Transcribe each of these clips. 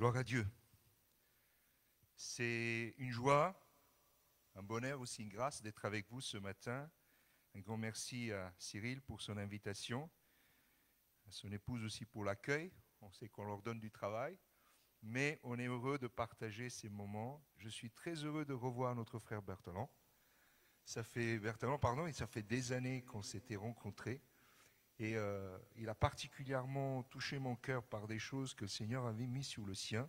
Gloire à Dieu. C'est une joie, un bonheur aussi, une grâce d'être avec vous ce matin. Un grand merci à Cyril pour son invitation, à son épouse aussi pour l'accueil. On sait qu'on leur donne du travail, mais on est heureux de partager ces moments. Je suis très heureux de revoir notre frère Bertrand. Ça fait des années qu'on s'était rencontrés. Et il a particulièrement touché mon cœur par des choses que le Seigneur avait mis sur le sien.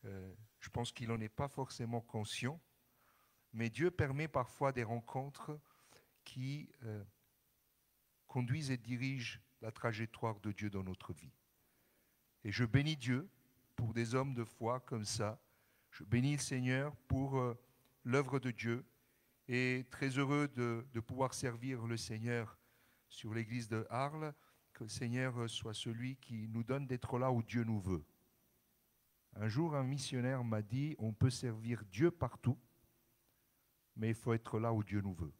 Je pense qu'il n'en est pas forcément conscient, mais Dieu permet parfois des rencontres qui conduisent et dirigent la trajectoire de Dieu dans notre vie. Et je bénis Dieu pour des hommes de foi comme ça. Je bénis le Seigneur pour l'œuvre de Dieu et très heureux de pouvoir servir le Seigneur sur l'église de Arles, que le Seigneur soit celui qui nous donne d'être là où Dieu nous veut. Un jour, un missionnaire m'a dit, on peut servir Dieu partout, mais il faut être là où Dieu nous veut.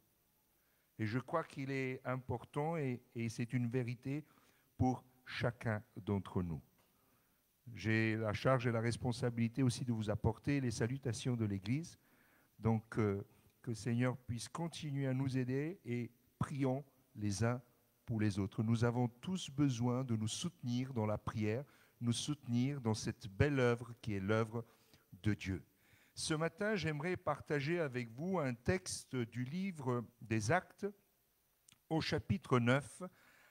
Et je crois qu'il est important et c'est une vérité pour chacun d'entre nous. J'ai la charge et la responsabilité aussi de vous apporter les salutations de l'Église. Donc, que le Seigneur puisse continuer à nous aider et prions les uns pour les autres. Nous avons tous besoin de nous soutenir dans la prière, nous soutenir dans cette belle œuvre qui est l'œuvre de Dieu. Ce matin, j'aimerais partager avec vous un texte du livre des Actes au chapitre 9,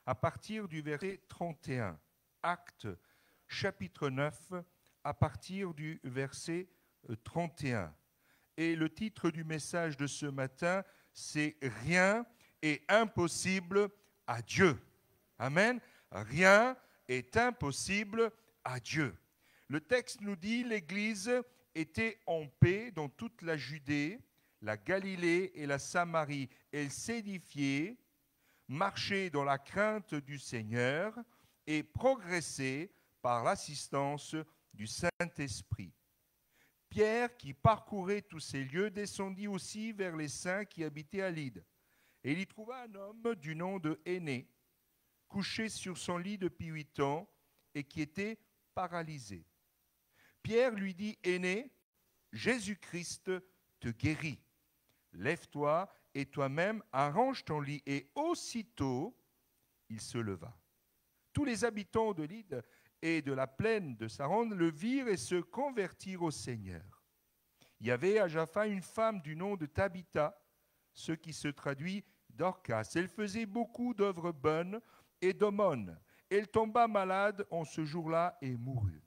à partir du verset 31. Actes, chapitre 9, à partir du verset 31. Et le titre du message de ce matin, c'est « Rien est impossible à Dieu ». Amen. Rien est impossible à Dieu. Le texte nous dit « L'Église était en paix dans toute la Judée, la Galilée et la Samarie. Elle s'édifiait, marchait dans la crainte du Seigneur et progressait par l'assistance du Saint-Esprit. Pierre, qui parcourait tous ces lieux, descendit aussi vers les saints qui habitaient à Lyde. Et il y trouva un homme du nom de Énée, couché sur son lit depuis 8 ans et qui était paralysé. Pierre lui dit, « Énée, Jésus-Christ te guérit. Lève-toi et toi-même arrange ton lit. » Et aussitôt, il se leva. Tous les habitants de Lyde et de la plaine de Saron le virent et se convertirent au Seigneur. Il y avait à Jaffa une femme du nom de Tabitha, ce qui se traduit Dorcas. Elle faisait beaucoup d'œuvres bonnes et d'aumônes. Elle tomba malade en ce jour-là et mourut.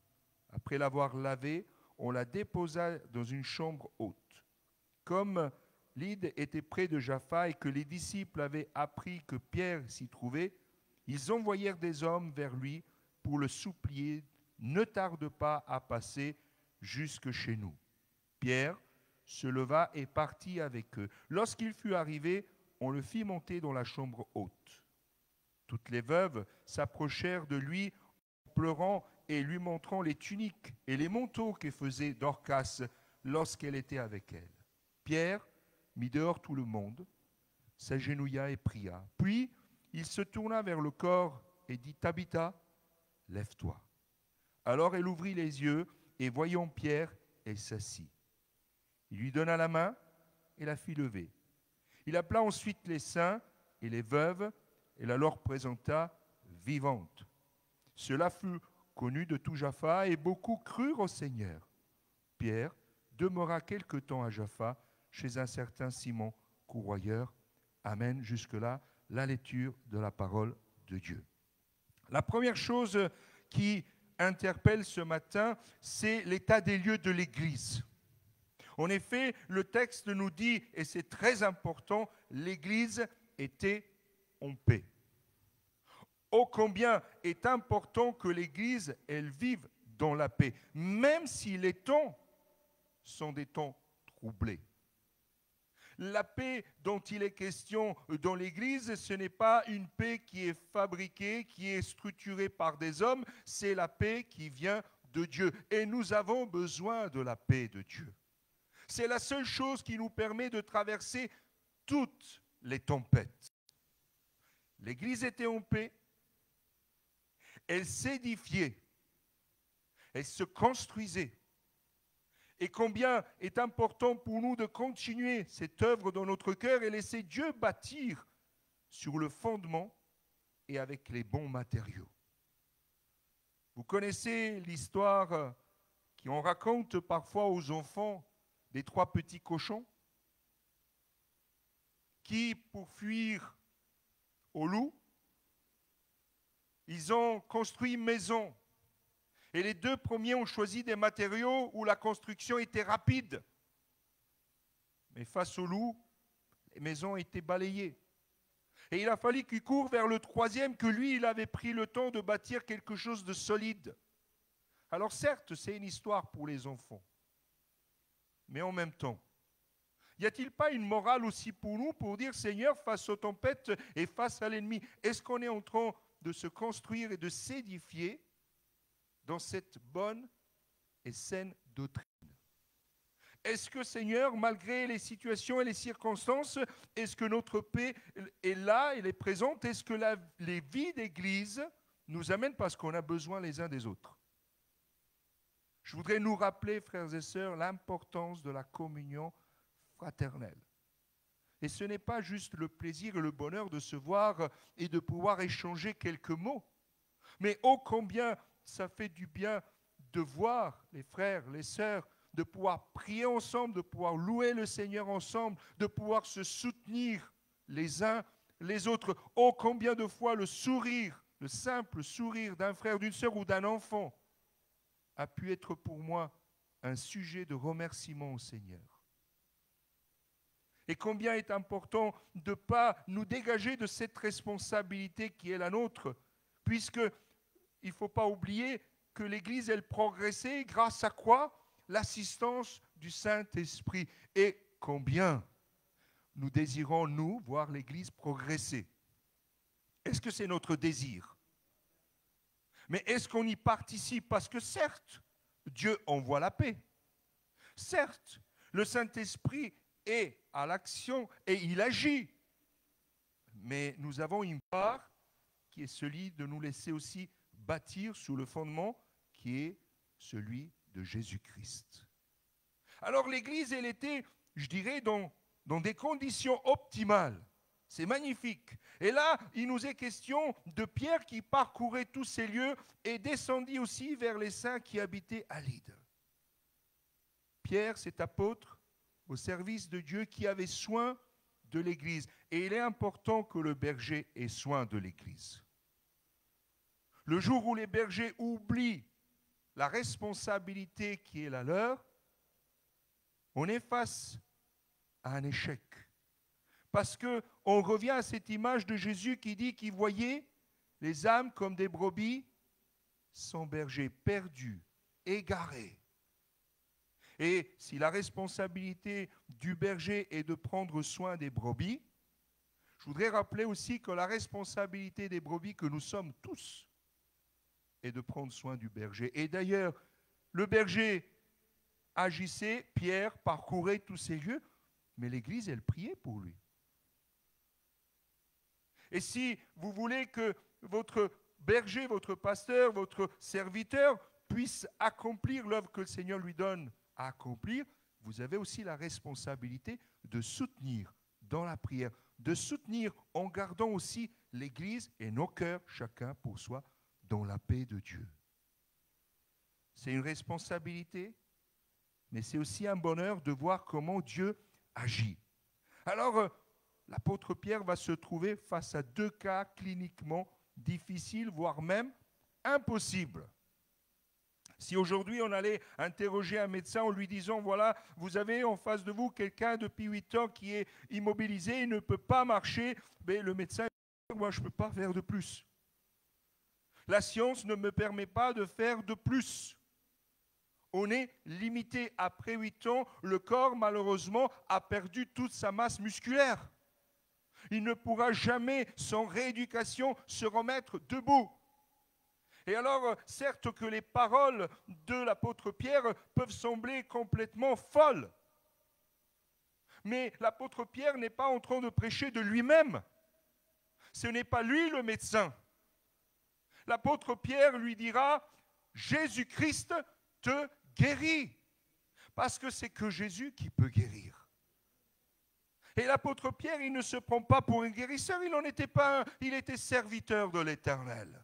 Après l'avoir lavée, on la déposa dans une chambre haute. Comme Lyde était près de Jaffa et que les disciples avaient appris que Pierre s'y trouvait, ils envoyèrent des hommes vers lui pour le supplier, « Ne tarde pas à passer jusque chez nous. » Pierre se leva et partit avec eux. Lorsqu'il fut arrivé, on le fit monter dans la chambre haute. Toutes les veuves s'approchèrent de lui en pleurant et lui montrant les tuniques et les manteaux que faisait Dorcas lorsqu'elle était avec elle. Pierre mit dehors tout le monde, s'agenouilla et pria. Puis il se tourna vers le corps et dit, « Tabitha, lève-toi. » Alors elle ouvrit les yeux et voyant Pierre, elle s'assit. Il lui donna la main et la fit lever. Il appela ensuite les saints et les veuves et la leur présenta vivante. Cela fut connu de tout Jaffa et beaucoup crurent au Seigneur. Pierre demeura quelque temps à Jaffa chez un certain Simon courroyeur. Amen. Jusque-là, la lecture de la parole de Dieu. La première chose qui interpelle ce matin, c'est l'état des lieux de l'Église. En effet, le texte nous dit, et c'est très important, l'Église était en paix. Ô combien est important que l'Église, elle vive dans la paix, même si les temps sont des temps troublés. La paix dont il est question dans l'Église, ce n'est pas une paix qui est fabriquée, qui est structurée par des hommes, c'est la paix qui vient de Dieu. Et nous avons besoin de la paix de Dieu. C'est la seule chose qui nous permet de traverser toutes les tempêtes. L'Église était en paix, elle s'édifiait, elle se construisait. Et combien est important pour nous de continuer cette œuvre dans notre cœur et laisser Dieu bâtir sur le fondement et avec les bons matériaux. Vous connaissez l'histoire qu'on raconte parfois aux enfants des 3 petits cochons qui, pour fuir au loup, ils ont construit une maison. Et les 2 premiers ont choisi des matériaux où la construction était rapide. Mais face au loup, les maisons étaient balayées. Et il a fallu qu'il court vers le 3e, que lui, il avait pris le temps de bâtir quelque chose de solide. Alors certes, c'est une histoire pour les enfants. Mais en même temps, y a-t-il pas une morale aussi pour nous pour dire, Seigneur, face aux tempêtes et face à l'ennemi, est-ce qu'on est en train de se construire et de s'édifier dans cette bonne et saine doctrine? Est-ce que, Seigneur, malgré les situations et les circonstances, est-ce que notre paix est là, elle est présente? Est-ce que les vies d'Église nous amènent parce qu'on a besoin les uns des autres? Je voudrais nous rappeler, frères et sœurs, l'importance de la communion fraternelle. Et ce n'est pas juste le plaisir et le bonheur de se voir et de pouvoir échanger quelques mots, mais ô combien ça fait du bien de voir les frères, les sœurs, de pouvoir prier ensemble, de pouvoir louer le Seigneur ensemble, de pouvoir se soutenir les uns les autres. Oh, combien de fois le sourire, le simple sourire d'un frère, d'une sœur ou d'un enfant a pu être pour moi un sujet de remerciement au Seigneur. Et combien est important de ne pas nous dégager de cette responsabilité qui est la nôtre, puisque il ne faut pas oublier que l'Église, elle progressait grâce à quoi? L'assistance du Saint-Esprit. Et combien nous désirons, nous, voir l'Église progresser? Est-ce que c'est notre désir? Mais est-ce qu'on y participe? Parce que certes, Dieu envoie la paix. Certes, le Saint-Esprit est à l'action et il agit. Mais nous avons une part qui est celui de nous laisser aussi bâtir sur le fondement qui est celui de Jésus-Christ. Alors l'Église, elle était, je dirais, dans des conditions optimales. C'est magnifique. Et là, il nous est question de Pierre qui parcourait tous ces lieux et descendit aussi vers les saints qui habitaient à Lyde. Pierre, cet apôtre au service de Dieu qui avait soin de l'Église. Et il est important que le berger ait soin de l'Église. Le jour où les bergers oublient la responsabilité qui est la leur, on est face à un échec. Parce qu'on revient à cette image de Jésus qui dit qu'il voyait les âmes comme des brebis sans berger, perdues, égarées. Et si la responsabilité du berger est de prendre soin des brebis, je voudrais rappeler aussi que la responsabilité des brebis que nous sommes tous est de prendre soin du berger. Et d'ailleurs, le berger agissait, Pierre parcourait tous ces lieux, mais l'Église, elle priait pour lui. Et si vous voulez que votre berger, votre pasteur, votre serviteur puisse accomplir l'œuvre que le Seigneur lui donne à accomplir, vous avez aussi la responsabilité de soutenir dans la prière, de soutenir en gardant aussi l'Église et nos cœurs, chacun pour soi, dans la paix de Dieu. C'est une responsabilité, mais c'est aussi un bonheur de voir comment Dieu agit. Alors, l'apôtre Pierre va se trouver face à 2 cas cliniquement difficiles, voire même impossibles. Si aujourd'hui on allait interroger un médecin en lui disant, voilà, vous avez en face de vous quelqu'un depuis 8 ans qui est immobilisé, il ne peut pas marcher, mais le médecin dit, moi je ne peux pas faire de plus. La science ne me permet pas de faire de plus. On est limité. Après 8 ans, le corps, malheureusement, a perdu toute sa masse musculaire. Il ne pourra jamais, sans rééducation, se remettre debout. Et alors, certes que les paroles de l'apôtre Pierre peuvent sembler complètement folles, mais l'apôtre Pierre n'est pas en train de prêcher de lui-même. Ce n'est pas lui le médecin. L'apôtre Pierre lui dira, Jésus-Christ te guérit. Parce que c'est que Jésus qui peut guérir. Et l'apôtre Pierre, il ne se prend pas pour un guérisseur, il n'en était pas un, il était serviteur de l'Éternel.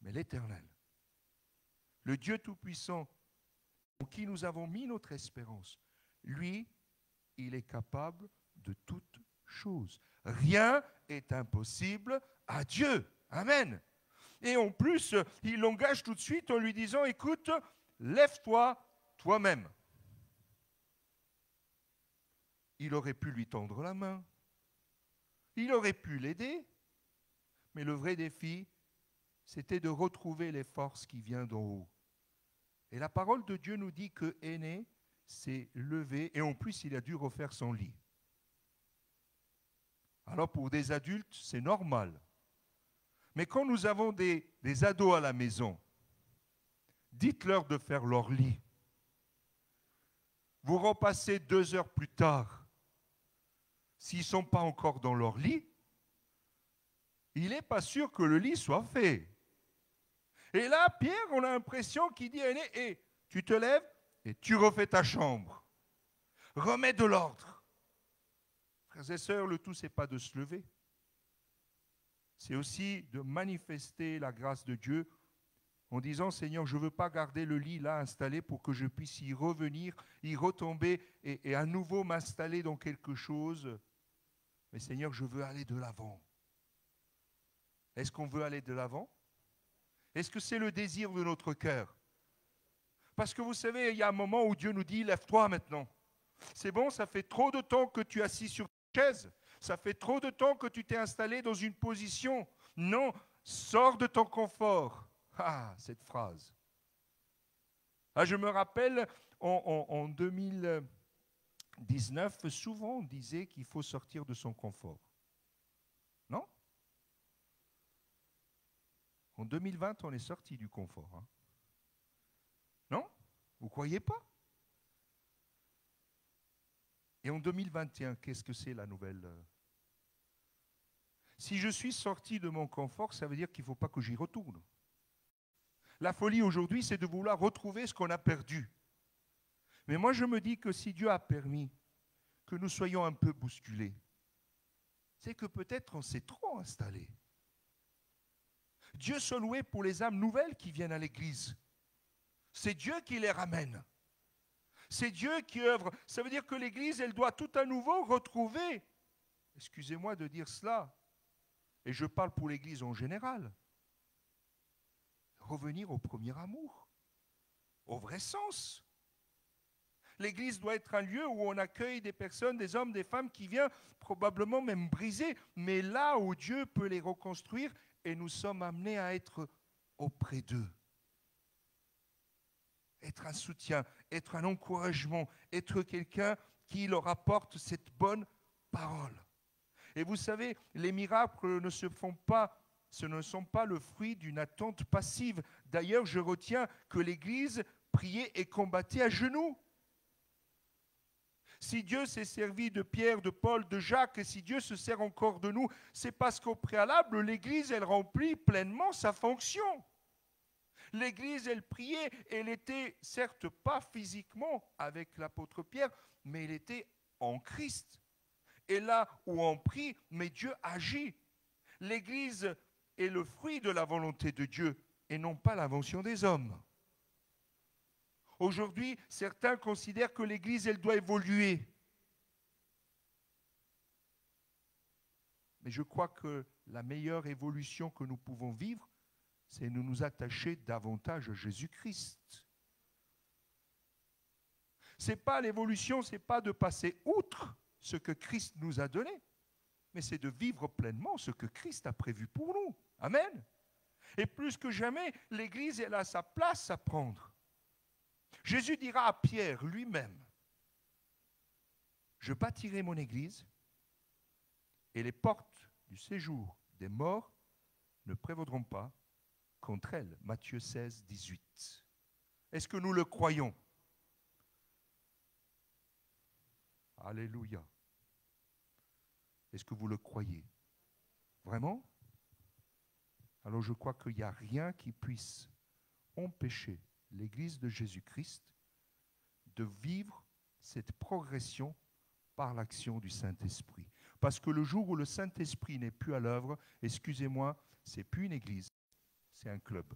Mais l'Éternel, le Dieu Tout-Puissant, en qui nous avons mis notre espérance, lui, il est capable de toutes choses. Rien n'est impossible à Dieu. Amen. Et en plus, il l'engage tout de suite en lui disant, écoute, lève-toi toi-même. Il aurait pu lui tendre la main. Il aurait pu l'aider. Mais le vrai défi, c'était de retrouver les forces qui viennent d'en haut. Et la parole de Dieu nous dit que Aîné s'est levé et en plus il a dû refaire son lit. Alors pour des adultes, c'est normal. Mais quand nous avons des ados à la maison, dites-leur de faire leur lit. Vous repassez 2 heures plus tard. S'ils ne sont pas encore dans leur lit, il n'est pas sûr que le lit soit fait. Et là, Pierre, on a l'impression qu'il dit à Aîné, hey, tu te lèves et tu refais ta chambre. Remets de l'ordre. Frères et sœurs, le tout, ce n'est pas de se lever. C'est aussi de manifester la grâce de Dieu en disant, Seigneur, je ne veux pas garder le lit là installé pour que je puisse y revenir, y retomber et à nouveau m'installer dans quelque chose. Mais Seigneur, je veux aller de l'avant. Est-ce qu'on veut aller de l'avant? Est-ce que c'est le désir de notre cœur? Parce que vous savez, il y a un moment où Dieu nous dit, lève-toi maintenant. C'est bon, ça fait trop de temps que tu es assis sur ta chaise. Ça fait trop de temps que tu t'es installé dans une position. Non, sors de ton confort. Ah, cette phrase. Ah, je me rappelle, en 2019, souvent on disait qu'il faut sortir de son confort. Non? En 2020, on est sorti du confort. Hein? Non? Vous ne croyez pas? Et en 2021, qu'est-ce que c'est la nouvelle? Si je suis sorti de mon confort, ça veut dire qu'il ne faut pas que j'y retourne. La folie aujourd'hui, c'est de vouloir retrouver ce qu'on a perdu. Mais moi, je me dis que si Dieu a permis que nous soyons un peu bousculés, c'est que peut-être on s'est trop installé. Dieu soit loué pour les âmes nouvelles qui viennent à l'église. C'est Dieu qui les ramène. C'est Dieu qui œuvre. Ça veut dire que l'église, elle doit tout à nouveau retrouver, excusez-moi de dire cela, et je parle pour l'église en général, revenir au premier amour, au vrai sens. L'église doit être un lieu où on accueille des personnes, des hommes, des femmes qui viennent probablement même brisés, mais là où Dieu peut les reconstruire et nous sommes amenés à être auprès d'eux. Être un soutien, être un encouragement, être quelqu'un qui leur apporte cette bonne parole. Et vous savez, les miracles ne se font pas, ce ne sont pas le fruit d'une attente passive. D'ailleurs, je retiens que l'Église priait et combattait à genoux. Si Dieu s'est servi de Pierre, de Paul, de Jacques, et si Dieu se sert encore de nous, c'est parce qu'au préalable, l'Église, elle remplit pleinement sa fonction. L'Église, elle priait, elle était certes pas physiquement avec l'apôtre Pierre, mais elle était en Christ. Et là où on prie, mais Dieu agit. L'Église est le fruit de la volonté de Dieu et non pas l'invention des hommes. Aujourd'hui, certains considèrent que l'Église, elle doit évoluer. Mais je crois que la meilleure évolution que nous pouvons vivre, c'est de nous attacher davantage à Jésus-Christ. C'est pas l'évolution, c'est pas de passer outre ce que Christ nous a donné, mais c'est de vivre pleinement ce que Christ a prévu pour nous. Amen. Et plus que jamais, l'Église, elle a sa place à prendre. Jésus dira à Pierre lui-même, je bâtirai mon Église et les portes du séjour des morts ne prévaudront pas contre elle. Matthieu 16, 18. Est-ce que nous le croyons? Alléluia. Est-ce que vous le croyez? Vraiment? Alors je crois qu'il n'y a rien qui puisse empêcher l'Église de Jésus-Christ de vivre cette progression par l'action du Saint-Esprit. Parce que le jour où le Saint-Esprit n'est plus à l'œuvre, excusez-moi, ce n'est plus une église, c'est un club.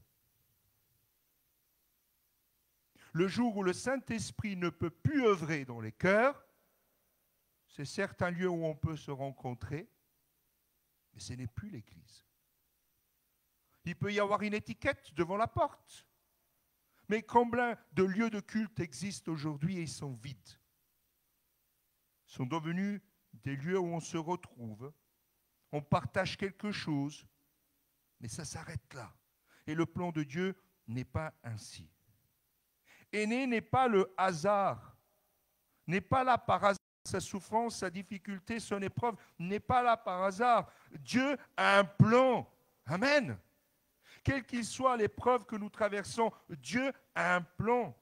Le jour où le Saint-Esprit ne peut plus œuvrer dans les cœurs, c'est certes un lieu où on peut se rencontrer, mais ce n'est plus l'église. Il peut y avoir une étiquette devant la porte, mais combien de lieux de culte existent aujourd'hui et ils sont vides? Ils sont devenus des lieux où on se retrouve, on partage quelque chose, mais ça s'arrête là. Et le plan de Dieu n'est pas ainsi. Aîné n'est pas le hasard, n'est pas là par hasard. Sa souffrance, sa difficulté, son épreuve n'est pas là par hasard. Dieu a un plan. Amen. Quelle qu'il soit l'épreuve que nous traversons, Dieu a un plan.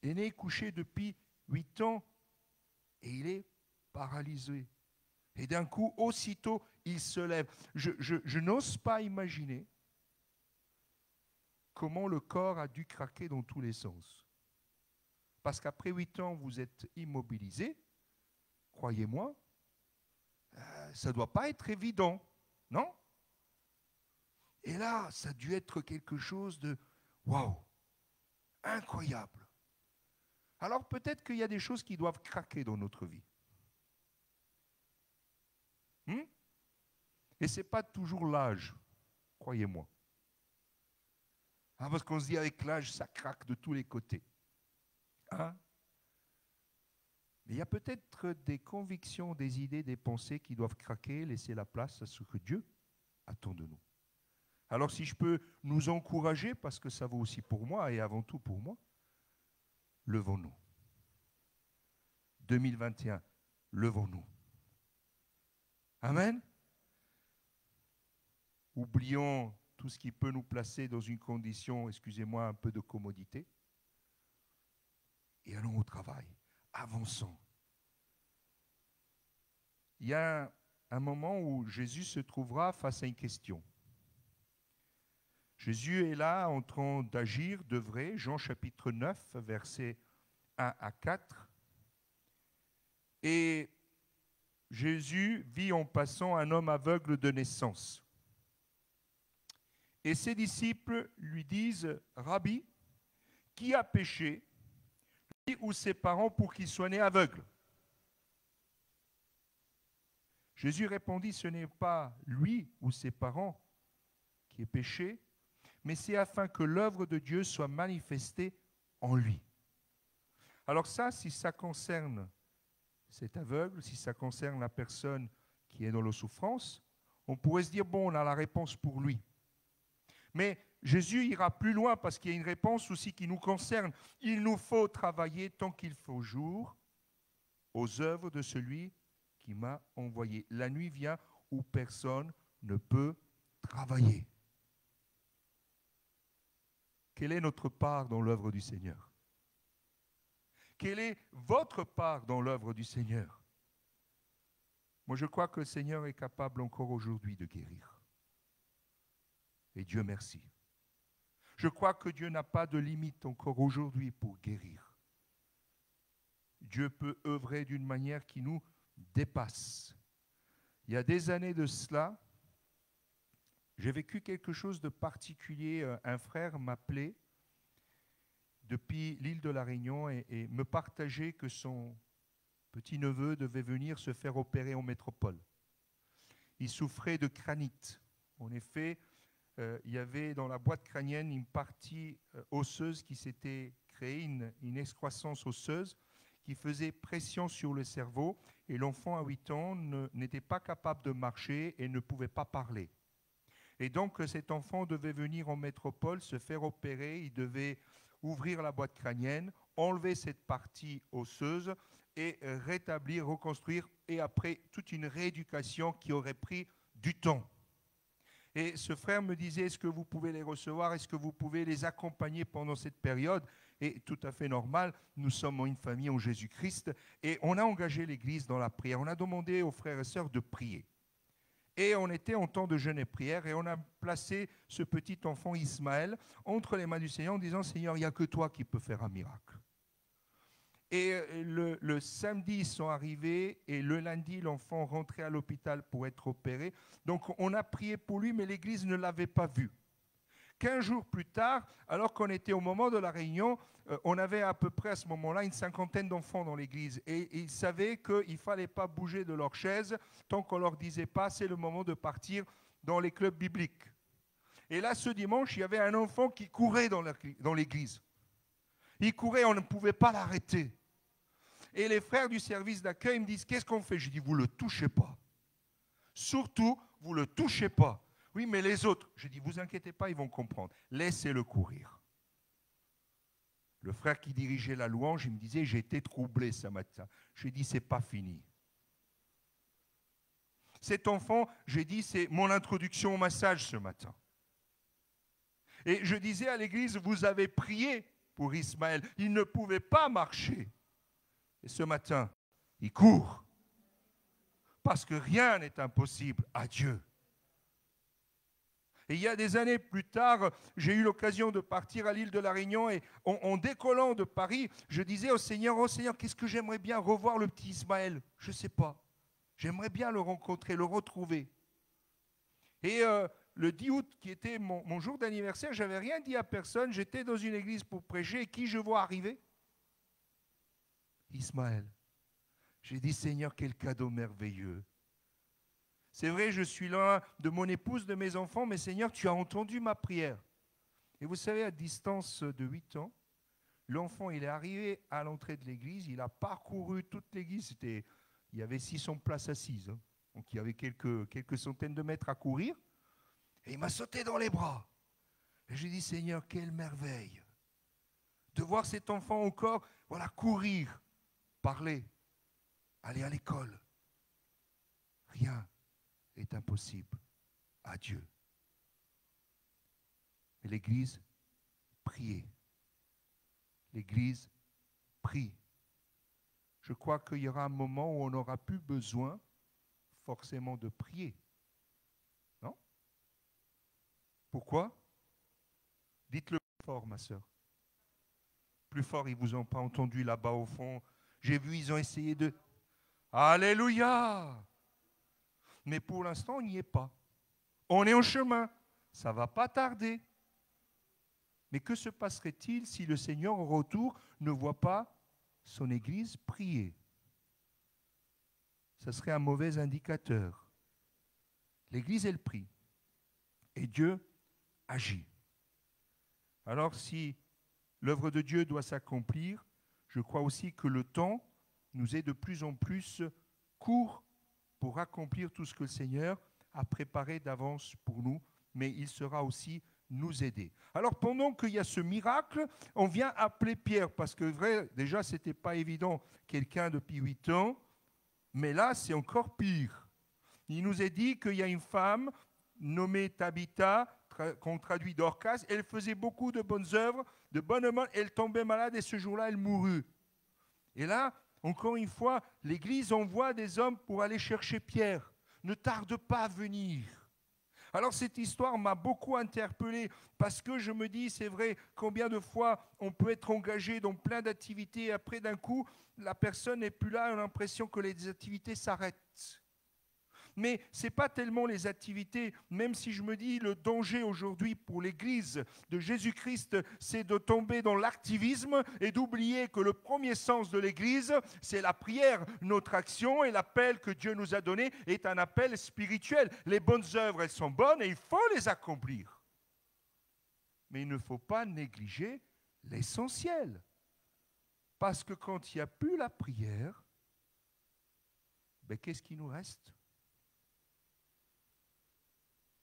Aîné est couché depuis 8 ans et il est paralysé. Et d'un coup, aussitôt, il se lève. Je n'ose pas imaginer comment le corps a dû craquer dans tous les sens. Parce qu'après 8 ans, vous êtes immobilisé, croyez-moi, ça ne doit pas être évident, non? Et là, ça a dû être quelque chose de waouh, incroyable. Alors peut-être qu'il y a des choses qui doivent craquer dans notre vie. Et ce n'est pas toujours l'âge, croyez-moi. Parce qu'on se dit avec l'âge, ça craque de tous les côtés. Mais il y a peut-être des convictions, des idées, des pensées qui doivent craquer, laisser la place à ce que Dieu attend de nous. Alors si je peux nous encourager, parce que ça vaut aussi pour moi et avant tout pour moi, levons-nous. 2021, levons-nous. Amen. Oublions tout ce qui peut nous placer dans une condition, excusez-moi, un peu de commodité. Et allons au travail. Avançons. Il y a un moment où Jésus se trouvera face à une question. Jésus est là en train d'agir, d'œuvrer. Jean chapitre 9, versets 1 à 4. Et Jésus vit en passant un homme aveugle de naissance. Et ses disciples lui disent, « Rabbi, qui a péché, lui ou ses parents, pour qu'il soit né aveugle ?» Jésus répondit, « Ce n'est pas lui ou ses parents qui est péché, mais c'est afin que l'œuvre de Dieu soit manifestée en lui. » Alors ça, si ça concerne cet aveugle, si ça concerne la personne qui est dans la souffrance, on pourrait se dire, bon, on a la réponse pour lui. Mais Jésus ira plus loin parce qu'il y a une réponse aussi qui nous concerne. Il nous faut travailler tant qu'il faut jour aux œuvres de celui qui m'a envoyé. La nuit vient où personne ne peut travailler. Quelle est notre part dans l'œuvre du Seigneur? Quelle est votre part dans l'œuvre du Seigneur? Moi, je crois que le Seigneur est capable encore aujourd'hui de guérir. Et Dieu merci. Je crois que Dieu n'a pas de limite encore aujourd'hui pour guérir. Dieu peut œuvrer d'une manière qui nous dépasse. Il y a des années de cela, j'ai vécu quelque chose de particulier. Un frère m'appelait depuis l'île de la Réunion et me partageait que son petit-neveu devait venir se faire opérer en métropole. Il souffrait de cranite. En effet, il y avait dans la boîte crânienne une partie osseuse qui s'était créée, une excroissance osseuse qui faisait pression sur le cerveau et l'enfant à 8 ans n'était pas capable de marcher et ne pouvait pas parler. Et donc cet enfant devait venir en métropole, se faire opérer, il devait ouvrir la boîte crânienne, enlever cette partie osseuse et rétablir, reconstruire et après toute une rééducation qui aurait pris du temps. Et ce frère me disait, est-ce que vous pouvez les recevoir? Est-ce que vous pouvez les accompagner pendant cette période? Et tout à fait normal, nous sommes une famille en Jésus-Christ et on a engagé l'Église dans la prière. On a demandé aux frères et sœurs de prier. Et on était en temps de jeûne et prière et on a placé ce petit enfant Ismaël entre les mains du Seigneur en disant « Seigneur, il n'y a que toi qui peux faire un miracle ». Et le samedi, ils sont arrivés et le lundi, l'enfant rentrait à l'hôpital pour être opéré. Donc on a prié pour lui, mais l'Église ne l'avait pas vu. 15 jours plus tard, alors qu'on était au moment de la réunion, on avait à peu près à ce moment-là une cinquantaine d'enfants dans l'église. Et ils savaient qu'il ne fallait pas bouger de leur chaise tant qu'on ne leur disait pas c'est le moment de partir dans les clubs bibliques. Et là, ce dimanche, il y avait un enfant qui courait dans l'église. Il courait, on ne pouvait pas l'arrêter. Et les frères du service d'accueil me disent qu'est-ce qu'on fait? Je dis vous ne le touchez pas. Surtout, vous ne le touchez pas. Oui, mais les autres, je dis, vous inquiétez pas, ils vont comprendre. Laissez-le courir. Le frère qui dirigeait la louange, il me disait, j'ai été troublé ce matin. J'ai dit, c'est pas fini. Cet enfant, j'ai dit, c'est mon introduction au massage ce matin. Et je disais à l'église, vous avez prié pour Ismaël. Il ne pouvait pas marcher. Et ce matin, il court. Parce que rien n'est impossible à Dieu. Et il y a des années plus tard, j'ai eu l'occasion de partir à l'île de la Réunion et en décollant de Paris, je disais au Seigneur, qu'est-ce que j'aimerais bien revoir le petit Ismaël? Je ne sais pas. J'aimerais bien le rencontrer, le retrouver. Et le 10 août, qui était mon jour d'anniversaire, je n'avais rien dit à personne. J'étais dans une église pour prêcher et qui je vois arriver? Ismaël. J'ai dit, Seigneur, quel cadeau merveilleux. C'est vrai, je suis loin de mon épouse, de mes enfants, mais Seigneur, tu as entendu ma prière. Et vous savez, à distance de 8 ans, l'enfant, il est arrivé à l'entrée de l'église, il a parcouru toute l'église, il y avait 600 places assises, hein. Donc il y avait quelques centaines de mètres à courir, et il m'a sauté dans les bras. Et j'ai dit, Seigneur, quelle merveille de voir cet enfant encore, voilà, courir, parler, aller à l'école. Rien est impossible à Dieu. Mais l'Église priait. L'Église prie. Je crois qu'il y aura un moment où on n'aura plus besoin forcément de prier. Non? Pourquoi? Dites-le plus fort, ma sœur. Plus fort, ils ne vous ont pas entendu là-bas au fond. J'ai vu, ils ont essayé de... Alléluia! Mais pour l'instant, on n'y est pas. On est en chemin. Ça ne va pas tarder. Mais que se passerait-il si le Seigneur, au retour, ne voit pas son Église prier? Ça serait un mauvais indicateur. L'Église, elle prie. Et Dieu agit. Alors, si l'œuvre de Dieu doit s'accomplir, je crois aussi que le temps nous est de plus en plus court pour accomplir tout ce que le Seigneur a préparé d'avance pour nous, mais il sera aussi nous aider. Alors pendant qu'il y a ce miracle, on vient appeler Pierre, parce que vrai, déjà ce n'était pas évident, quelqu'un depuis 8 ans, mais là c'est encore pire. Il nous est dit qu'il y a une femme nommée Tabitha, qu'on traduit Dorcas, elle faisait beaucoup de bonnes œuvres, de bonnes mains, elle tombait malade et ce jour-là elle mourut. Et là, encore une fois, l'Église envoie des hommes pour aller chercher Pierre. Ne tarde pas à venir. Alors cette histoire m'a beaucoup interpellé parce que je me dis, c'est vrai, combien de fois on peut être engagé dans plein d'activités et après d'un coup, la personne n'est plus là, on a l'impression que les activités s'arrêtent. Mais ce n'est pas tellement les activités, même si je me dis le danger aujourd'hui pour l'Église de Jésus-Christ, c'est de tomber dans l'activisme et d'oublier que le premier sens de l'Église, c'est la prière. Notre action et l'appel que Dieu nous a donné est un appel spirituel. Les bonnes œuvres, elles sont bonnes et il faut les accomplir. Mais il ne faut pas négliger l'essentiel. Parce que quand il n'y a plus la prière, ben, qu'est-ce qui nous reste ?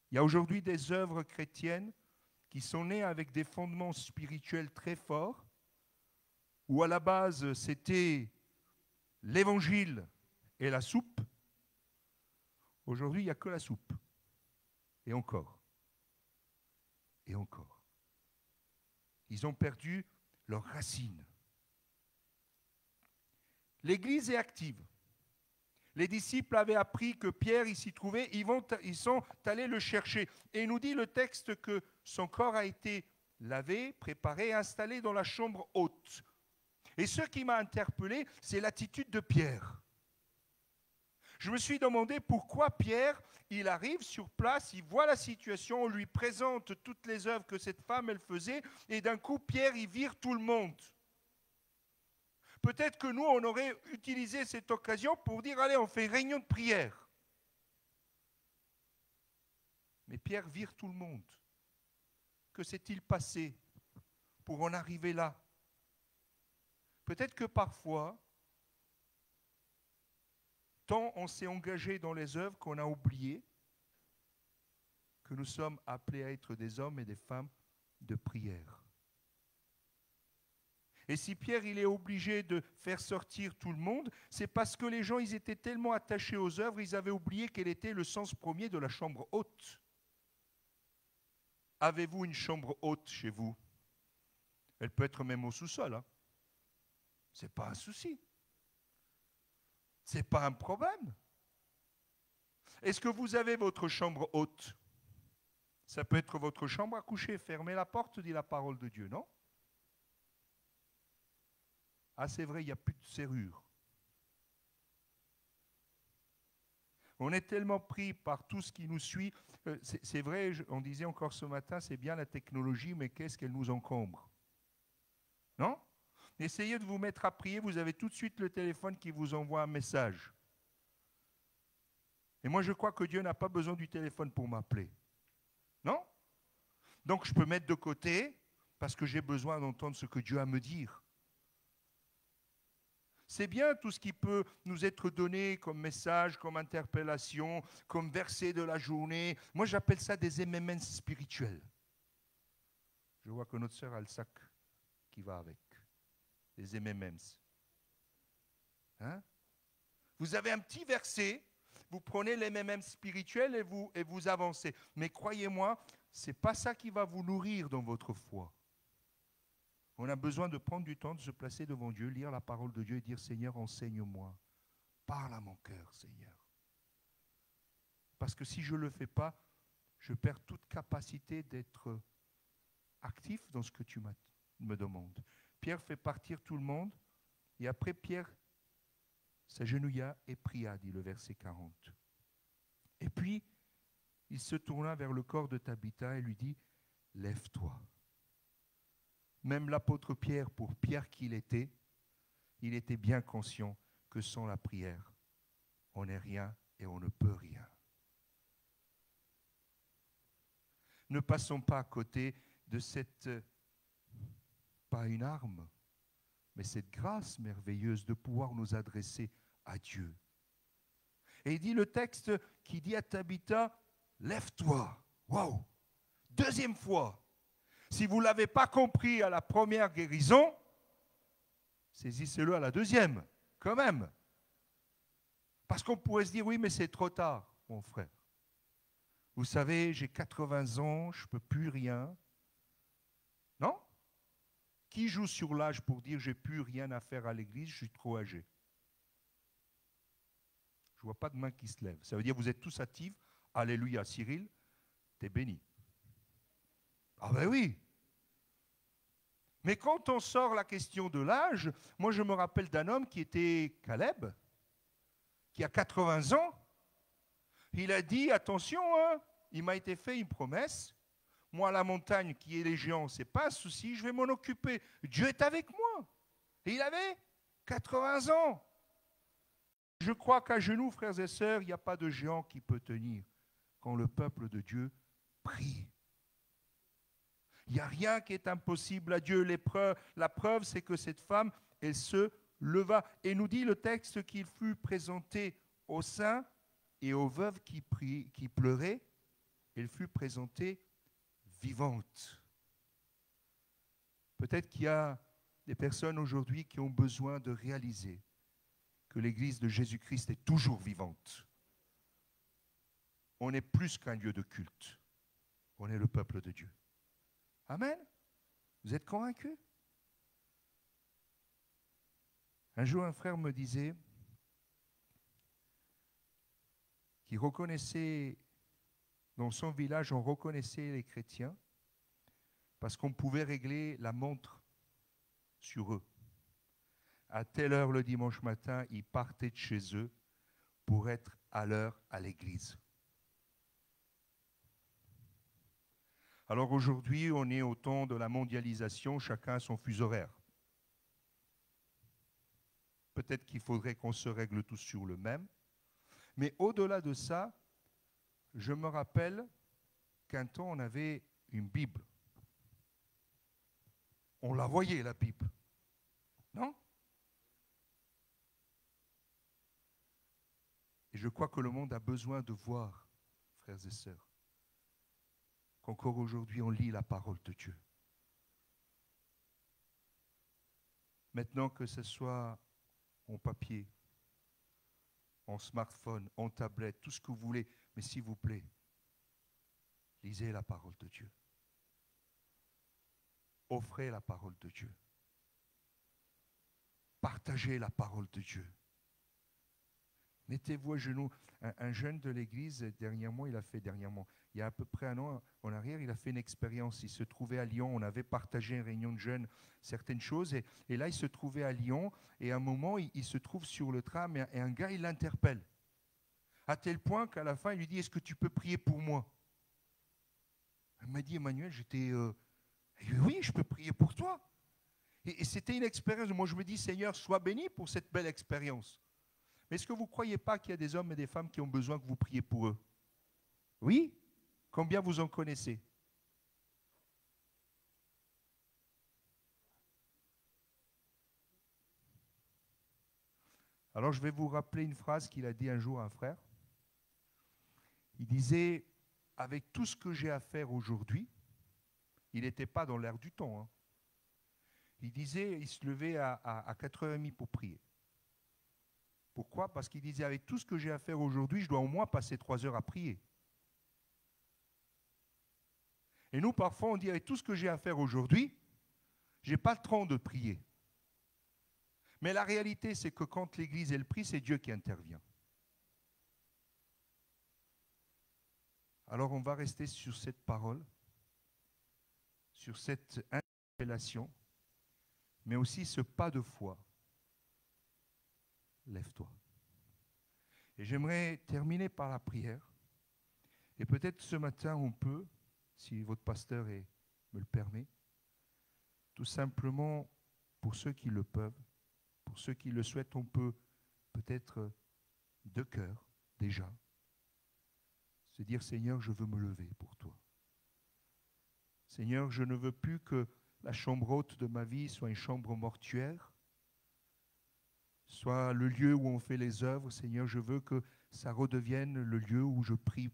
Il y a aujourd'hui des œuvres chrétiennes qui sont nées avec des fondements spirituels très forts, où à la base c'était l'évangile et la soupe. Aujourd'hui, il n'y a que la soupe. Et encore. Et encore. Ils ont perdu leurs racines. L'Église est active. Les disciples avaient appris que Pierre il s'y trouvait, ils sont allés le chercher. Et il nous dit le texte que son corps a été lavé, préparé, installé dans la chambre haute. Et ce qui m'a interpellé, c'est l'attitude de Pierre. Je me suis demandé pourquoi Pierre, il arrive sur place, il voit la situation, on lui présente toutes les œuvres que cette femme, elle faisait, et d'un coup, Pierre, il vire tout le monde. Peut-être que nous, on aurait utilisé cette occasion pour dire, allez, on fait une réunion de prière. Mais Pierre vire tout le monde. Que s'est-il passé pour en arriver là? Peut-être que parfois, tant on s'est engagé dans les œuvres qu'on a oublié que nous sommes appelés à être des hommes et des femmes de prière. Et si Pierre il est obligé de faire sortir tout le monde, c'est parce que les gens ils étaient tellement attachés aux œuvres, ils avaient oublié quel était le sens premier de la chambre haute. Avez-vous une chambre haute chez vous? Elle peut être même au sous-sol. Hein. Ce n'est pas un souci. Ce n'est pas un problème. Est-ce que vous avez votre chambre haute? Ça peut être votre chambre à coucher. Fermez la porte, dit la parole de Dieu, non? Ah, c'est vrai, il n'y a plus de serrure. On est tellement pris par tout ce qui nous suit. C'est vrai, on disait encore ce matin, c'est bien la technologie, mais qu'est-ce qu'elle nous encombre? Non? Essayez de vous mettre à prier, vous avez tout de suite le téléphone qui vous envoie un message. Et moi, je crois que Dieu n'a pas besoin du téléphone pour m'appeler. Non? Donc, je peux mettre de côté parce que j'ai besoin d'entendre ce que Dieu a à me dire. C'est bien tout ce qui peut nous être donné comme message, comme interpellation, comme verset de la journée. Moi, j'appelle ça des MMS spirituels. Je vois que notre sœur a le sac qui va avec. Les MMS. Hein? Vous avez un petit verset, vous prenez les MMM spirituels et vous avancez. Mais croyez-moi, ce n'est pas ça qui va vous nourrir dans votre foi. On a besoin de prendre du temps, de se placer devant Dieu, lire la parole de Dieu et dire, Seigneur, enseigne-moi. Parle à mon cœur, Seigneur. Parce que si je ne le fais pas, je perds toute capacité d'être actif dans ce que tu me demandes. Pierre fait partir tout le monde, et après Pierre s'agenouilla et pria, dit le verset 40. Et puis, il se tourna vers le corps de Tabitha et lui dit, lève-toi. Même l'apôtre Pierre, pour Pierre qu'il était, il était bien conscient que sans la prière, on n'est rien et on ne peut rien. Ne passons pas à côté de cette, pas une arme, mais cette grâce merveilleuse de pouvoir nous adresser à Dieu. Et il dit le texte qui dit à Tabitha, lève-toi. Waouh! Deuxième fois. Si vous ne l'avez pas compris à la première guérison, saisissez-le à la deuxième, quand même. Parce qu'on pourrait se dire, oui, mais c'est trop tard, mon frère. Vous savez, j'ai 80 ans, je ne peux plus rien. Non? Qui joue sur l'âge pour dire, j'ai plus rien à faire à l'église, je suis trop âgé? Je ne vois pas de main qui se lève. Ça veut dire, vous êtes tous actifs. Alléluia, Cyril, t'es béni. Ah ben oui. Mais quand on sort la question de l'âge, moi je me rappelle d'un homme qui était Caleb, qui a 80 ans. Il a dit, attention, hein, il m'a été fait une promesse. Moi, la montagne qui est les géants, ce n'est pas un souci, je vais m'en occuper. Dieu est avec moi. Et il avait 80 ans. Je crois qu'à genoux, frères et sœurs, il n'y a pas de géant qui peut tenir quand le peuple de Dieu prie. Il n'y a rien qui est impossible à Dieu. La preuve, c'est que cette femme, elle se leva. Et nous dit le texte qu'il fut présenté aux saints et aux veuves qui pleuraient. Elle fut présentée vivante. Peut-être qu'il y a des personnes aujourd'hui qui ont besoin de réaliser que l'Église de Jésus-Christ est toujours vivante. On est plus qu'un lieu de culte. On est le peuple de Dieu. Amen. Vous êtes convaincus? Un jour, un frère me disait, qui reconnaissait, dans son village, on reconnaissait les chrétiens parce qu'on pouvait régler la montre sur eux. À telle heure le dimanche matin, ils partaient de chez eux pour être à l'heure à l'église. Alors aujourd'hui, on est au temps de la mondialisation, chacun a son fuseau horaire. Peut-être qu'il faudrait qu'on se règle tous sur le même. Mais au-delà de ça, je me rappelle qu'un temps, on avait une Bible. On la voyait, la Bible. Non? Et je crois que le monde a besoin de voir, frères et sœurs, qu'encore aujourd'hui, on lit la parole de Dieu. Maintenant que ce soit en papier, en smartphone, en tablette, tout ce que vous voulez, mais s'il vous plaît, lisez la parole de Dieu. Offrez la parole de Dieu. Partagez la parole de Dieu. Mettez-vous à genoux. Un jeune de l'église, il y a à peu près un an en arrière, il a fait une expérience. Il se trouvait à Lyon, on avait partagé une réunion de jeunes certaines choses, et là, il se trouvait à Lyon, et à un moment, il se trouve sur le tram, et un gars, il l'interpelle. À tel point qu'à la fin, il lui dit, est-ce que tu peux prier pour moi? Il m'a dit, Emmanuel, oui, je peux prier pour toi. Et c'était une expérience. Moi, je me dis, Seigneur, sois béni pour cette belle expérience. Mais est-ce que vous ne croyez pas qu'il y a des hommes et des femmes qui ont besoin que vous priez pour eux? Oui? Combien vous en connaissez? Alors, je vais vous rappeler une phrase qu'il a dit un jour à un frère. Il disait, avec tout ce que j'ai à faire aujourd'hui, il n'était pas dans l'air du temps. Hein. Il disait, il se levait à 4h30 pour prier. Pourquoi? Parce qu'il disait, avec tout ce que j'ai à faire aujourd'hui, je dois au moins passer 3 heures à prier. Et nous, parfois, on dit, avec tout ce que j'ai à faire aujourd'hui, je n'ai pas le temps de prier. Mais la réalité, c'est que quand l'Église, elle prie, c'est Dieu qui intervient. Alors, on va rester sur cette parole, sur cette interpellation, mais aussi ce pas de foi. Lève-toi. Et j'aimerais terminer par la prière. Et peut-être ce matin, on peut, si votre pasteur me le permet, tout simplement, pour ceux qui le peuvent, pour ceux qui le souhaitent, on peut peut-être de cœur, déjà, se dire, Seigneur, je veux me lever pour toi. Seigneur, je ne veux plus que la chambre haute de ma vie soit une chambre mortuaire, soit le lieu où on fait les œuvres. Seigneur, je veux que ça redevienne le lieu où je prie.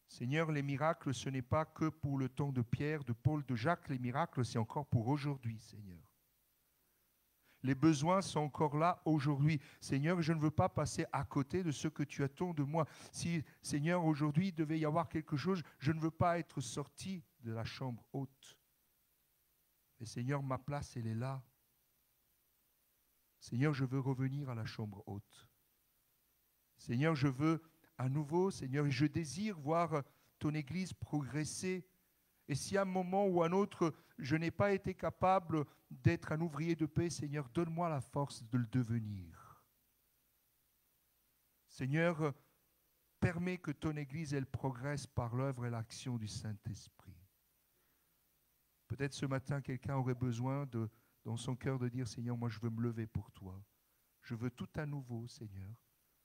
Seigneur, les miracles, ce n'est pas que pour le temps de Pierre, de Paul, de Jacques. Les miracles, c'est encore pour aujourd'hui, Seigneur. Les besoins sont encore là aujourd'hui. Seigneur, je ne veux pas passer à côté de ce que tu attends de moi. Si, Seigneur, aujourd'hui, il devait y avoir quelque chose, je ne veux pas être sorti de la chambre haute. Mais Seigneur, ma place, elle est là. Seigneur, je veux revenir à la chambre haute. Seigneur, je veux à nouveau, Seigneur, je désire voir ton Église progresser. Et si à un moment ou à un autre, je n'ai pas été capable d'être un ouvrier de paix, Seigneur, donne-moi la force de le devenir. Seigneur, permets que ton Église, elle progresse par l'œuvre et l'action du Saint-Esprit. Peut-être ce matin, quelqu'un aurait besoin dans son cœur de dire, Seigneur, moi je veux me lever pour toi. Je veux tout à nouveau, Seigneur,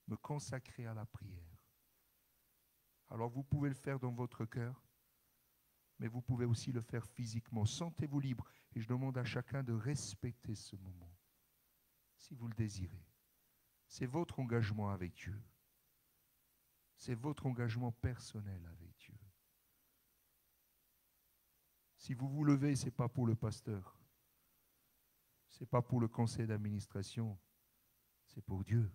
me consacrer à la prière. Alors vous pouvez le faire dans votre cœur, mais vous pouvez aussi le faire physiquement. Sentez-vous libre. Et je demande à chacun de respecter ce moment, si vous le désirez. C'est votre engagement avec Dieu. C'est votre engagement personnel avec Dieu. Si vous vous levez, ce n'est pas pour le pasteur. Ce n'est pas pour le conseil d'administration. C'est pour Dieu.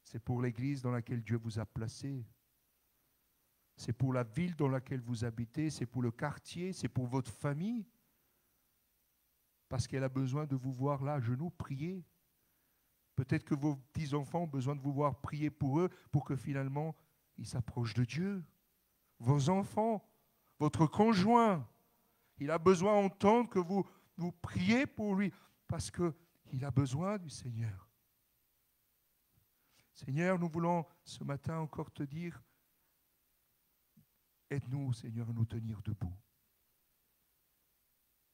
C'est pour l'église dans laquelle Dieu vous a placé. C'est pour la ville dans laquelle vous habitez. C'est pour le quartier. C'est pour votre famille. Parce qu'elle a besoin de vous voir là, à genoux, prier. Peut-être que vos petits-enfants ont besoin de vous voir prier pour eux, pour que finalement, ils s'approchent de Dieu. Vos enfants, votre conjoint, il a besoin d'entendre que vous priez pour lui, parce qu'il a besoin du Seigneur. Seigneur, nous voulons ce matin encore te dire, aide-nous, Seigneur, à nous tenir debout.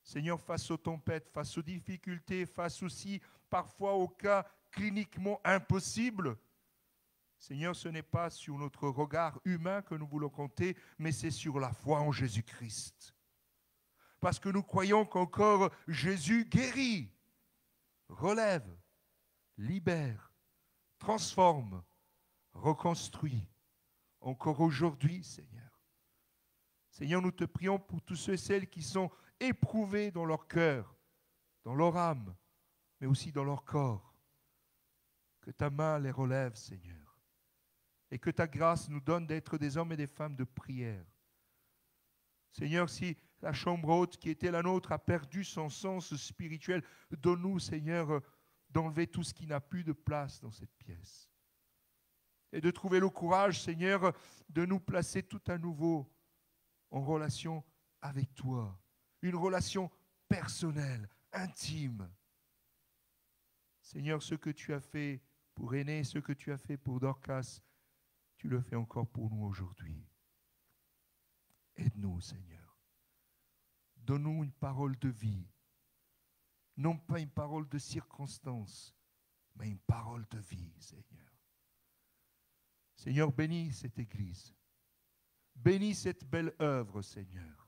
Seigneur, face aux tempêtes, face aux difficultés, face aussi parfois aux cas cliniquement impossibles, Seigneur, ce n'est pas sur notre regard humain que nous voulons compter, mais c'est sur la foi en Jésus-Christ. Parce que nous croyons qu'encore Jésus guérit, relève, libère, transforme, reconstruit. Encore aujourd'hui, Seigneur. Seigneur, nous te prions pour tous ceux et celles qui sont éprouvés dans leur cœur, dans leur âme, mais aussi dans leur corps. Que ta main les relève, Seigneur. Et que ta grâce nous donne d'être des hommes et des femmes de prière. Seigneur, si la chambre haute qui était la nôtre a perdu son sens spirituel, donne-nous, Seigneur, d'enlever tout ce qui n'a plus de place dans cette pièce. Et de trouver le courage, Seigneur, de nous placer tout à nouveau en relation avec toi. Une relation personnelle, intime. Seigneur, ce que tu as fait pour Aîné, ce que tu as fait pour Dorcas, tu le fais encore pour nous aujourd'hui. Aide-nous, Seigneur. Donne-nous une parole de vie. Non pas une parole de circonstance, mais une parole de vie, Seigneur. Seigneur, bénis cette Église. Bénis cette belle œuvre, Seigneur.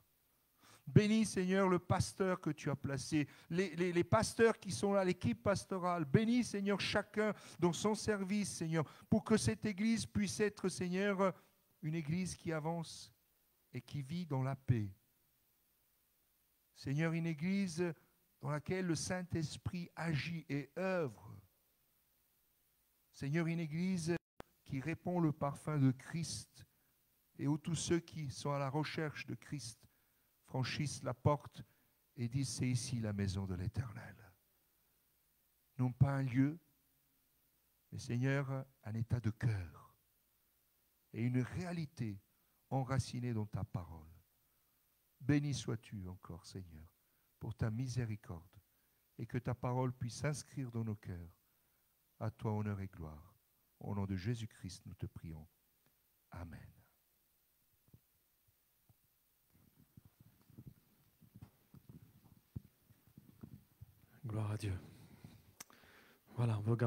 Bénis, Seigneur, le pasteur que tu as placé, les pasteurs qui sont là, l'équipe pastorale. Bénis, Seigneur, chacun dans son service, Seigneur, pour que cette Église puisse être, Seigneur, une Église qui avance et qui vit dans la paix. Seigneur, une Église dans laquelle le Saint-Esprit agit et œuvre. Seigneur, une Église qui répand le parfum de Christ et où tous ceux qui sont à la recherche de Christ franchissent la porte et disent, c'est ici la maison de l'Éternel. Non pas un lieu, mais Seigneur, un état de cœur et une réalité enracinée dans ta parole. Béni sois-tu encore, Seigneur, pour ta miséricorde et que ta parole puisse s'inscrire dans nos cœurs. À toi honneur et gloire. Au nom de Jésus-Christ, nous te prions. Amen. Gloire à Dieu. Voilà, on va regarder.